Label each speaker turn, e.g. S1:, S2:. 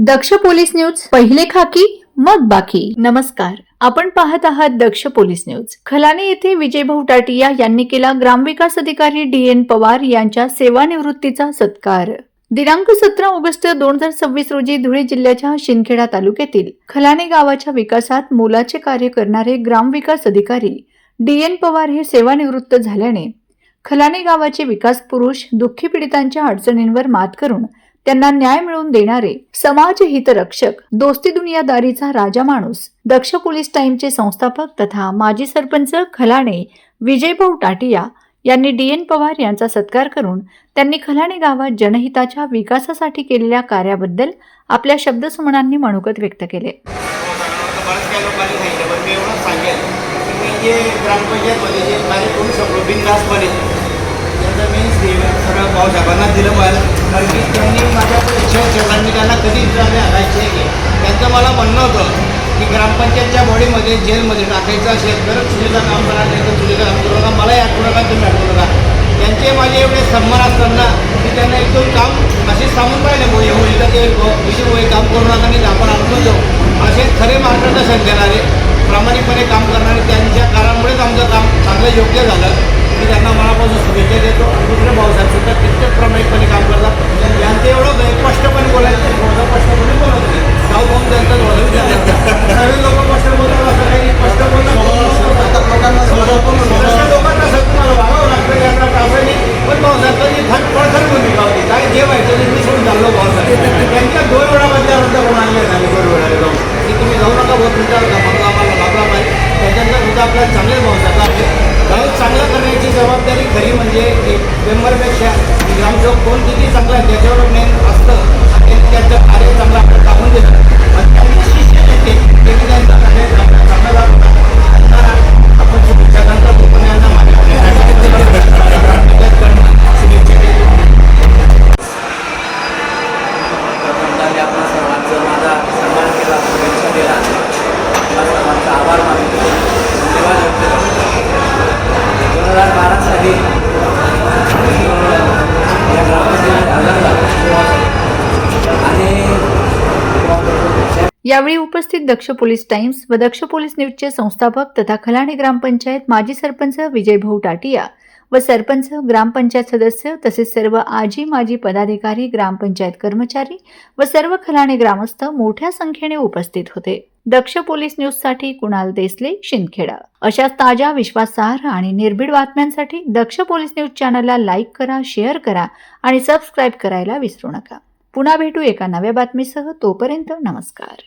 S1: दक्ष police news, पहिले खाकी मग बाकी. नमस्कार, आपण पाहत आहात दक्ष पोलीस न्यूज. खलाने येथे विजयभाऊ टाटिया यांनी केला ग्रामविकास अधिकारी DN पवार यांच्या सेवानिवृत्तीचा सत्कार. दिनांक 17 ऑगस्ट 2026 रोजी धुळे जिल्ह्याच्या शिंदखेडा तालुक्यातील खलाने गावाच्या विकासात मोलाचे कार्य करणारे ग्रामविकास अधिकारी DN पवार हे सेवानिवृत्त झाल्याने खलाने गावाचे विकास पुरुष दुःखी पीडितांच्या अडचणींवर मात करून त्यांना न्याय मिळवून देणारे समाज हितरक्षक, दोस्ती दुनियादारीचा राजा माणूस, दक्ष पोलीस टाइमचे संस्थापक तथा माजी सरपंच खलाने विजयभाऊ टाटिया यांनी DN पवार यांचा सत्कार करून त्यांनी खलाने गावात जनहिताच्या विकासासाठी केलेल्या कार्याबद्दल आपल्या शब्दसुमनांनी मनोगत व्यक्त केले.
S2: सगळं भाऊसाहेबांना दिलं मला, कारण की त्यांनी माझ्या शेवटांनी त्यांना कधी हारायचे की त्यांचं मला म्हणणं होतं की ग्रामपंचायतच्या बॉडीमध्ये जेलमध्ये टाकायचं असेल तर चुलीचं काम करा, नाही तर चुलीचं काम करू नका, मला आठवू नका, तुम्ही आठवू नका. त्यांचे माझे एवढे सन्मान असताना की त्यांना एकदम काम असे सांगून पाहिले होईल तर ते विषय काम करू नका आणि आपण आणून जाऊ असे खरे मार्गदर्शन देणारे, प्रामाणिकपणे काम करणारे, त्यांच्या काळामुळेच आमचं काम चांगलं योग्य झालं. मी त्यांना मनापासून शुभेच्छा देतो. दुसरे भाऊसाहेब सुद्धा तितकेच प्रामाणिकपणे काम करतात. त्यांचं एवढं स्पष्टपणे बोलायचं, स्पष्टपणे बोलत नाही, गाव भाऊ त्यांचं सर्व लोक स्पष्ट बोलतात, असं काही स्पष्ट बोलतात लोकांना तुम्हाला वागावं लागतं त्यांना असं नाही. पण भाऊसाहेबांनी फळखर भूमिका होती, काय जे व्हायचं ते मी सोडून चाललो भाऊसाहेब. त्यांच्या 2 वेळा मतदारांचा कोण आणले झाले, 2 वेळा जाऊन की तुम्ही जाऊ नका बोल, तुमच्या मग आम्हाला लागला पाहिजे. त्याच्यानंतर सुद्धा आपल्याला चांगले भाऊसाहेब आपले गाव चांगलं करण्याची जबाबदारी खरी म्हणजे एक मेंबरपेक्षा ग्रामसेवक कोण किती चांगला आहे त्याच्यावर मेन असतं. त्यांचं कार्य चांगलं आपल्याला टाकून देतं आणि त्यांची शिष्य येते ते त्यांचं कार्य आपल्याला चांगलं लागतं. आपण शुभेच्छा करतात पण यांना माझ्या शुभेच्छा देतो. आपल्या सर्वांचं माझा सन्मान केला, शुभेच्छा दिला, आपल्या सर्वांचा आभार मानतो, धन्यवाद व्यक्त करतो. 2012 साली या ग्रामपंचायत आढळला आणि
S1: यावेळी उपस्थित दक्ष पोलीस टाइम्स व दक्ष पोलीस न्यूजचे संस्थापक तथा खलाने ग्रामपंचायत माजी सरपंच विजयभाऊ टाटिया व सरपंच, ग्रामपंचायत सदस्य तसेच सर्व आजी माजी पदाधिकारी, ग्रामपंचायत कर्मचारी व सर्व खलाने ग्रामस्थ मोठ्या संख्येने उपस्थित होते. दक्ष पोलीस न्यूजसाठी कुणाल देसले, शिंदखेडा. अशाच ताज्या, विश्वासार्ह आणि निर्भीड बातम्यांसाठी दक्ष पोलीस न्यूज चॅनलला लाईक करा, शेअर करा आणि सबस्क्राईब करायला विसरू नका. पुन्हा भेटू एका नव्या बातमीसह. तोपर्यंत नमस्कार.